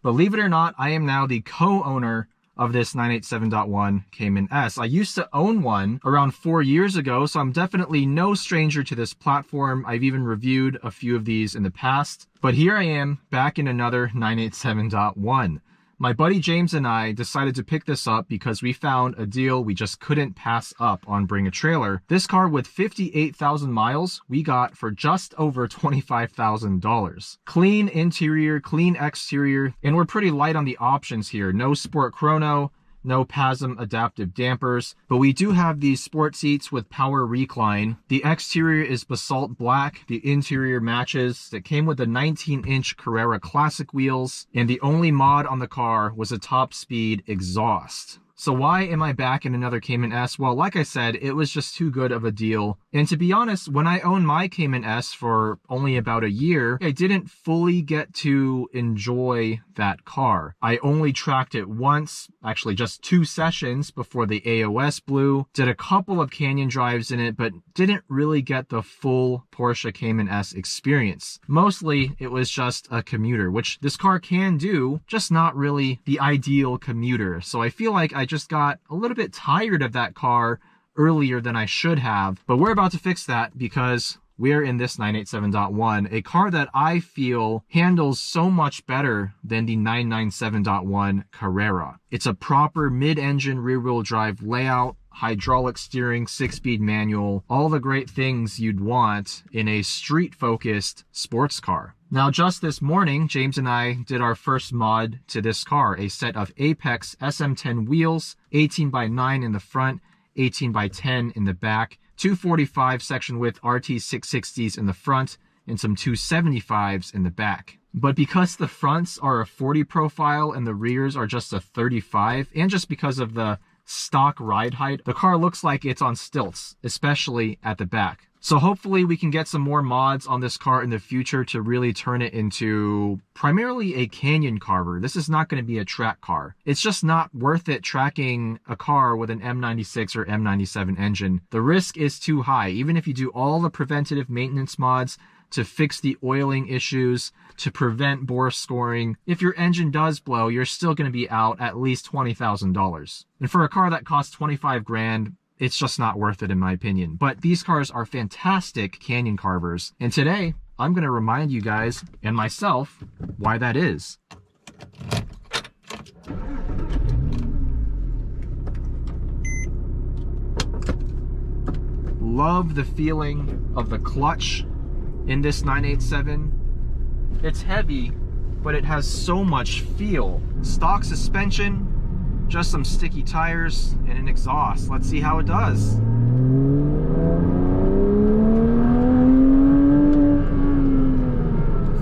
Believe it or not, I am now the co-owner of this 987.1 Cayman S. I used to own one around 4 years ago, so I'm definitely no stranger to this platform. I've even reviewed a few of these in the past. But here I am back in another 987.1. My buddy James and I decided to pick this up because we found a deal we just couldn't pass up on Bring a Trailer. This car with 58,000 miles we got for just over $25,000. Clean interior, clean exterior, and we're pretty light on the options here. No sport chrono, no PASM adaptive dampers, but we do have these sport seats with power recline. The exterior is basalt black, the interior matches. It came with the 19-inch Carrera Classic wheels, and the only mod on the car was a top speed exhaust. So why am I back in another Cayman S? Well, like I said, it was just too good of a deal. And to be honest, when I owned my Cayman S for only about a year, I didn't fully get to enjoy that car. I only tracked it once, actually just 2 sessions before the AOS blew, did a couple of canyon drives in it, but didn't really get the full Porsche Cayman S experience. Mostly, it was just a commuter, which this car can do, just not really the ideal commuter. So I feel like I just got a little bit tired of that car earlier than I should have, but we're about to fix that because we're in this 987.1, a car that I feel handles so much better than the 997.1 Carrera. It's a proper mid-engine rear-wheel drive layout, hydraulic steering, 6-speed manual, all the great things you'd want in a street-focused sports car. Now, just this morning, James and I did our first mod to this car, a set of Apex SM10 wheels, 18x9 in the front, 18x10 in the back, 245 section width RT 660s in the front, and some 275s in the back. But because the fronts are a 40 profile and the rears are just a 35, and just because of the stock ride height, the car looks like it's on stilts, especially at the back. So hopefully we can get some more mods on this car in the future to really turn it into primarily a canyon carver. This is not going to be a track car. It's just not worth it tracking a car with an M96 or M97 engine. The risk is too high. Even if you do all the preventative maintenance mods to fix the oiling issues, to prevent bore scoring, if your engine does blow, you're still going to be out at least $20,000. And for a car that costs 25 grand, it's just not worth it in my opinion. But these cars are fantastic canyon carvers. And today, I'm going to remind you guys and myself why that is. Love the feeling of the clutch in this 987. It's heavy, but it has so much feel. Stock suspension, just some sticky tires and an exhaust. Let's see how it does.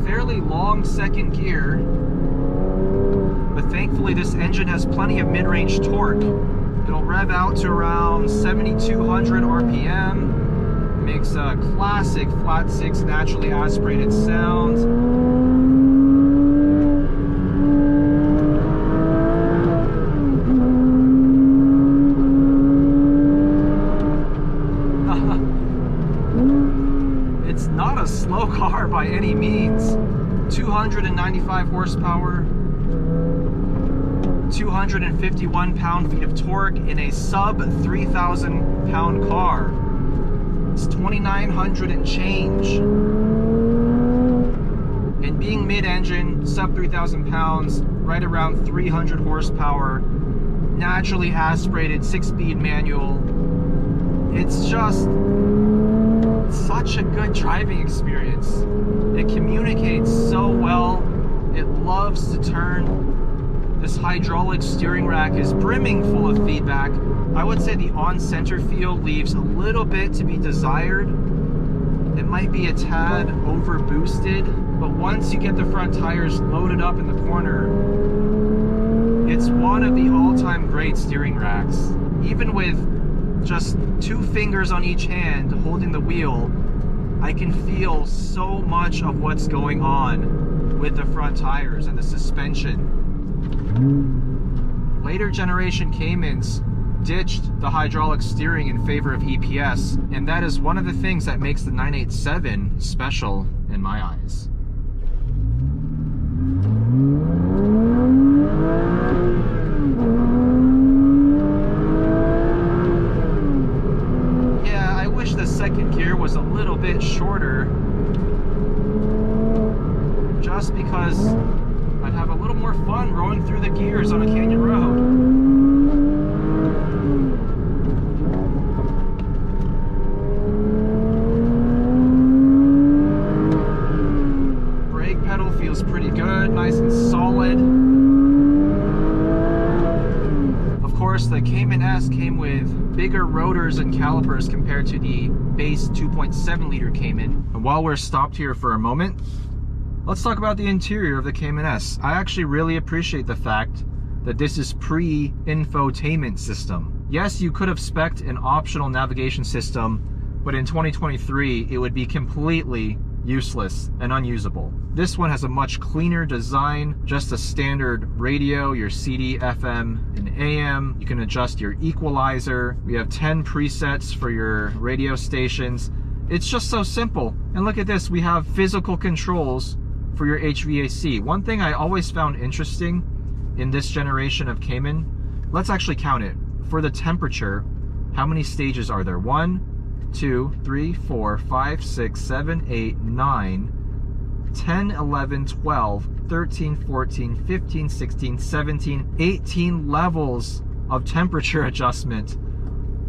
Fairly long second gear, but thankfully this engine has plenty of mid-range torque. It'll rev out to around 7,200 RPM. Makes a classic flat 6 naturally aspirated sound. It's not a slow car by any means. 295 horsepower, 251 pound-feet of torque in a sub 3,000 pound car. It's 2,900 and change. And being mid-engine, sub 3,000 pounds, right around 300 horsepower, naturally aspirated 6-speed manual. It's just such a good driving experience. It communicates so well. It loves to turn. This hydraulic steering rack is brimming full of feedback. I would say the on-center feel leaves a little bit to be desired. It might be a tad over boosted, but once you get the front tires loaded up in the corner, it's one of the all-time great steering racks. Even with just 2 fingers on each hand holding the wheel, I can feel so much of what's going on with the front tires and the suspension. Later generation Caymans ditched the hydraulic steering in favor of EPS, and that is one of the things that makes the 987 special in my eyes. more fun rolling through the gears on a canyon road. Brake pedal feels pretty good, nice and solid. Of course, the Cayman S came with bigger rotors and calipers compared to the base 2.7 liter Cayman. And while we're stopped here for a moment, let's talk about the interior of the Cayman S. I actually really appreciate the fact that this is pre-infotainment system. Yes, you could have spec'd an optional navigation system, but in 2023, it would be completely useless and unusable. This one has a much cleaner design, just a standard radio, your CD, FM, and AM. You can adjust your equalizer. We have 10 presets for your radio stations. It's just so simple. And look at this, we have physical controls for your HVAC. One thing I always found interesting in this generation of Cayman, let's actually count it. For the temperature, how many stages are there? 1, 2, 3, 4, 5, 6, 7, 8, 9, 10, 11, 12, 13, 14, 15, 16, 17, 18 levels of temperature adjustment.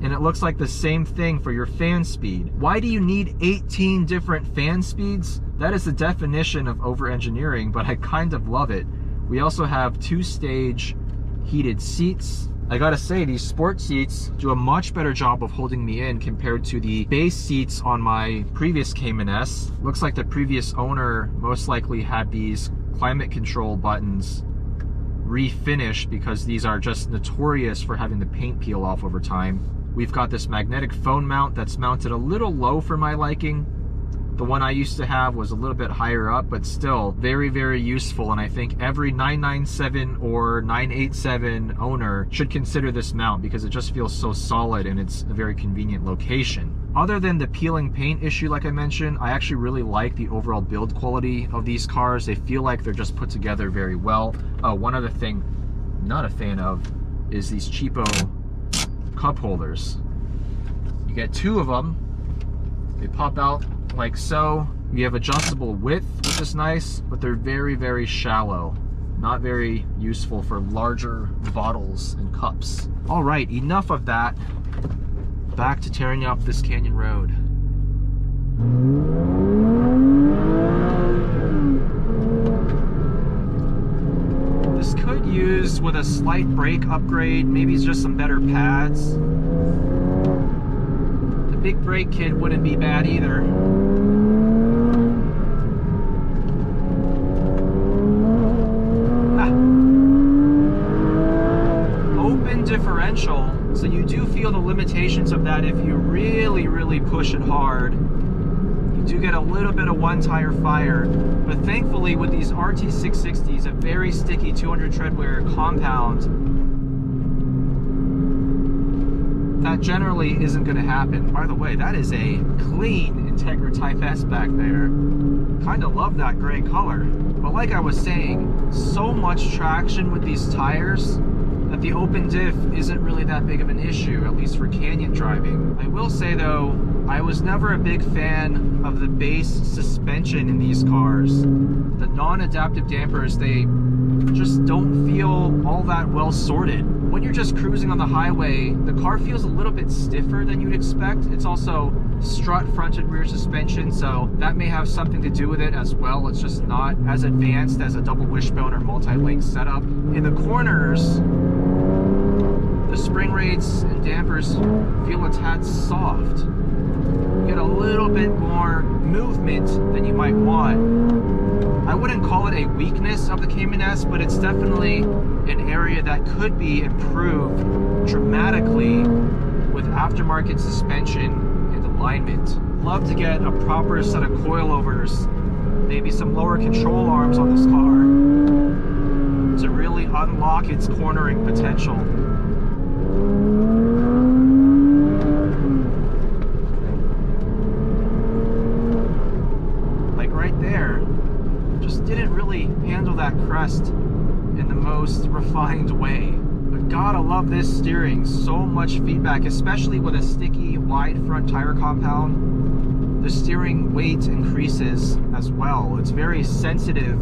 And it looks like the same thing for your fan speed. Why do you need 18 different fan speeds? That is the definition of over-engineering, but I kind of love it. We also have 2-stage heated seats. I gotta say, these sport seats do a much better job of holding me in compared to the base seats on my previous Cayman S. Looks like the previous owner most likely had these climate control buttons refinished because these are just notorious for having the paint peel off over time. We've got this magnetic phone mount that's mounted a little low for my liking. The one I used to have was a little bit higher up, but still very, very useful. And I think every 997 or 987 owner should consider this mount because it just feels so solid and it's a very convenient location. Other than the peeling paint issue, like I mentioned, I actually really like the overall build quality of these cars. They feel like they're just put together very well. One other thing I'm not a fan of is these cheapo cup holders. You get 2 of them. They pop out like so. You have adjustable width, which is nice, but they're very, very shallow. Not very useful for larger bottles and cups. All right, enough of that. Back to tearing up this canyon road. This could use with a slight brake upgrade, maybe it's just some better pads. The big brake kit wouldn't be bad either. Open differential, so you do feel the limitations of that if you really, really push it hard. You do get a little bit of one tire fire, but thankfully with these RT660s, a very sticky 200 treadwear compound, that generally isn't going to happen. By the way, that is a clean Integra Type S back there. Kind of love that gray color. But like I was saying, so much traction with these tires that the open diff isn't really that big of an issue, at least for canyon driving. I will say though, I was never a big fan of the base suspension in these cars. The non-adaptive dampers, they just don't feel all that well sorted. When you're just cruising on the highway, the car feels a little bit stiffer than you'd expect. It's also strut front and rear suspension, so that may have something to do with it as well. It's just not as advanced as a double wishbone or multi-link setup. In the corners, the spring rates and dampers feel a tad soft. You get a little bit more movement than you might want. I wouldn't call it a weakness of the Cayman S, but it's definitely an area that could be improved dramatically with aftermarket suspension and alignment. Love to get a proper set of coilovers, maybe some lower control arms on this car to really unlock its cornering potential. Like right there, just didn't really handle that crest in the most refined way. But gotta love this steering. So much feedback, especially with a sticky wide front tire compound. The steering weight increases as well. It's very sensitive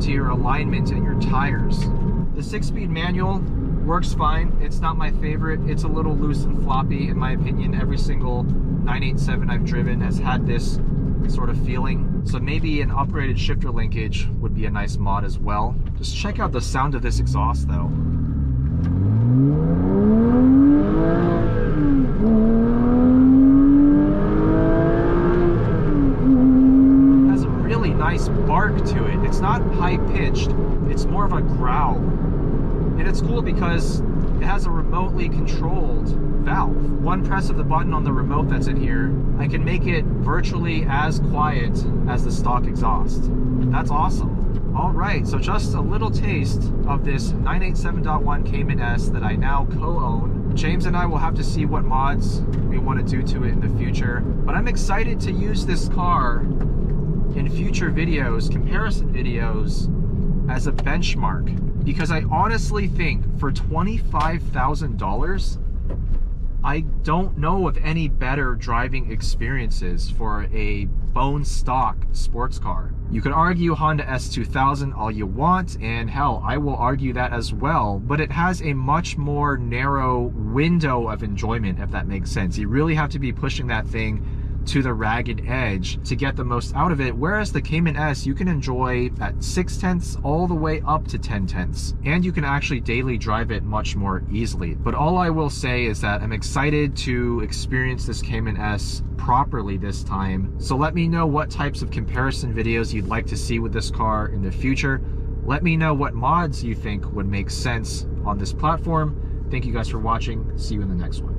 to your alignment and your tires. The 6-speed manual works fine. It's not my favorite. It's a little loose and floppy in my opinion. Every single 987 I've driven has had this sort of feeling. So maybe an upgraded shifter linkage would be a nice mod as well. Just check out the sound of this exhaust though. It has a really nice bark to it. It's not high pitched, it's more of a growl. And it's cool because it has a remotely controlled valve. One press of the button on the remote that's in here, I can make it virtually as quiet as the stock exhaust. That's awesome. All right, so just a little taste of this 987.1 Cayman S that I now co-own. James and I will have to see what mods we want to do to it in the future, but I'm excited to use this car in future videos, comparison videos, as a benchmark, because I honestly think for $25,000, I don't know of any better driving experiences for a bone stock sports car. You could argue Honda S2000 all you want, and hell, I will argue that as well, but it has a much more narrow window of enjoyment, if that makes sense. You really have to be pushing that thing to the ragged edge to get the most out of it, whereas the Cayman S you can enjoy at 6/10 all the way up to 10/10, and you can actually daily drive it much more easily. But all I will say is that I'm excited to experience this Cayman S properly this time, so let me know what types of comparison videos you'd like to see with this car in the future. Let me know what mods you think would make sense on this platform. Thank you guys for watching. See you in the next one.